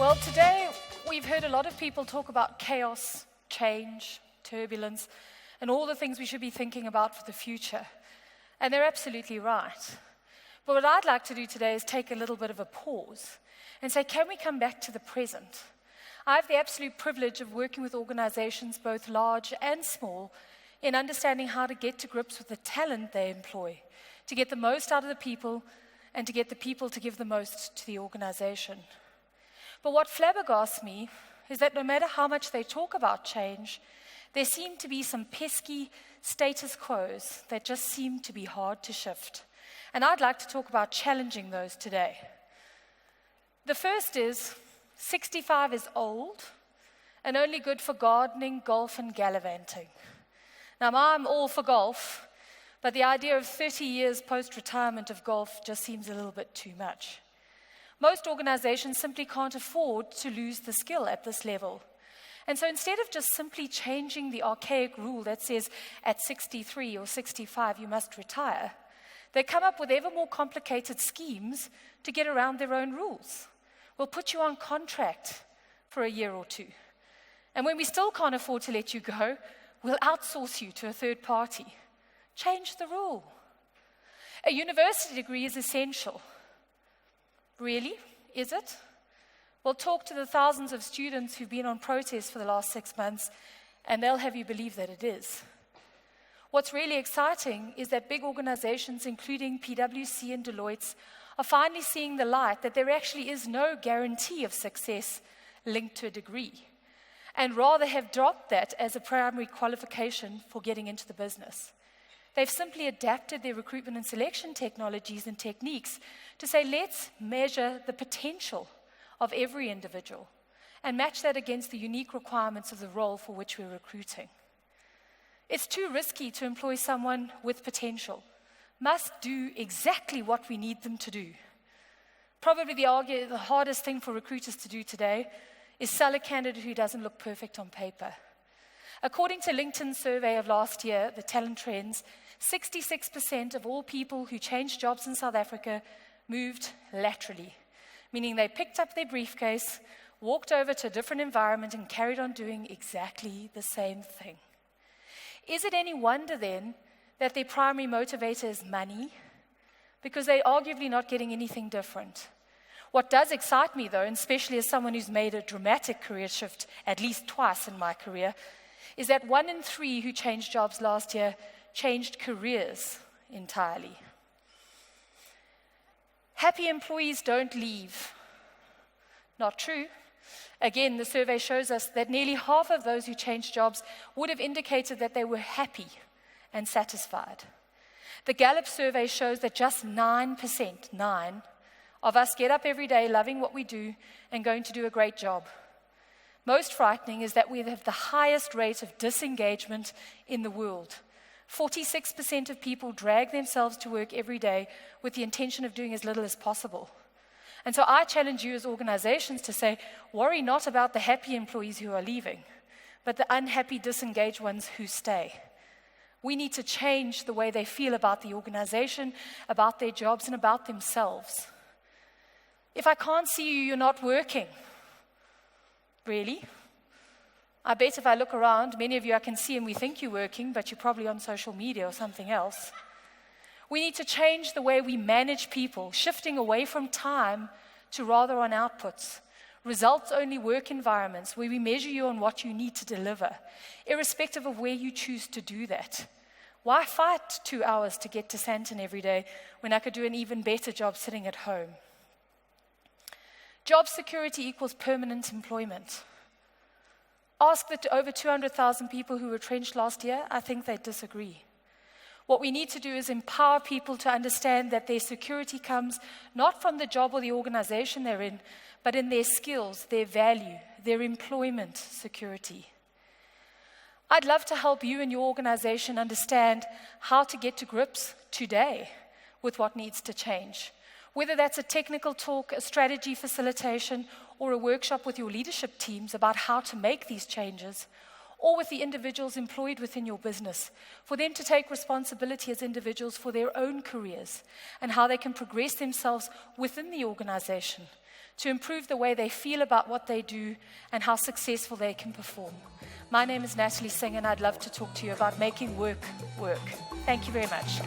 Well, today we've heard a lot of people talk about chaos, change, turbulence, and all the things we should be thinking about for the future. And they're absolutely right. But what I'd like to do today is take a little bit of a pause and say, can we come back to the present? I have the absolute privilege of working with organizations, both large and small, in understanding how to get to grips with the talent they employ, to get the most out of the people, and to get the people to give the most to the organization. But what flabbergasts me is that no matter how much they talk about change, there seem to be some pesky status quos that just seem to be hard to shift. And I'd like to talk about challenging those today. The first is 65 is old and only good for gardening, golf, and gallivanting. Now, I'm all for golf, but the idea of 30 years post-retirement of golf just seems a little bit too much. Most organizations simply can't afford to lose the skill at this level. And so instead of just simply changing the archaic rule that says at 63 or 65 you must retire, they come up with ever more complicated schemes to get around their own rules. We'll put you on contract for a year or two. And when we still can't afford to let you go, we'll outsource you to a third party. Change the rule. A university degree is essential. Really? Is it? Well, talk to the thousands of students who've been on protest for the last 6 months, and they'll have you believe that it is. What's really exciting is that big organizations, including PwC and Deloitte, are finally seeing the light that there actually is no guarantee of success linked to a degree, and rather have dropped that as a primary qualification for getting into the business. They've simply adapted their recruitment and selection technologies and techniques to say, let's measure the potential of every individual and match that against the unique requirements of the role for which we're recruiting. It's too risky to employ someone with potential, must do exactly what we need them to do. Probably the hardest thing for recruiters to do today is sell a candidate who doesn't look perfect on paper. According to LinkedIn's survey of last year, the Talent Trends, 66% of all people who changed jobs in South Africa moved laterally, meaning they picked up their briefcase, walked over to a different environment, and carried on doing exactly the same thing. Is it any wonder then that their primary motivator is money? Because they're arguably not getting anything different. What does excite me, though, and especially as someone who's made a dramatic career shift at least twice in my career, is that 1 in 3 who changed jobs last year changed careers entirely. Happy employees don't leave. Not true. Again, the survey shows us that nearly half of those who changed jobs would have indicated that they were happy and satisfied. The Gallup survey shows that just 9%, of us get up every day loving what we do and going to do a great job. Most frightening is that we have the highest rate of disengagement in the world. 46% of people drag themselves to work every day with the intention of doing as little as possible. And so I challenge you as organizations to say, worry not about the happy employees who are leaving, but the unhappy, disengaged ones who stay. We need to change the way they feel about the organization, about their jobs, and about themselves. If I can't see you, you're not working. Really? I bet if I look around, many of you I can see and we think you're working, but you're probably on social media or something else. We need to change the way we manage people, shifting away from time to rather on outputs. Results-only work environments where we measure you on what you need to deliver, irrespective of where you choose to do that. Why fight 2 hours to get to Sandton every day when I could do an even better job sitting at home? Job security equals permanent employment. Ask the over 200,000 people who were retrenched last year, I think they'd disagree. What we need to do is empower people to understand that their security comes not from the job or the organization they're in, but in their skills, their value, their employment security. I'd love to help you and your organization understand how to get to grips today with what needs to change. Whether that's a technical talk, a strategy facilitation, or a workshop with your leadership teams about how to make these changes, or with the individuals employed within your business, for them to take responsibility as individuals for their own careers and how they can progress themselves within the organization to improve the way they feel about what they do and how successful they can perform. My name is Natalie Singh, and I'd love to talk to you about making work work. Thank you very much.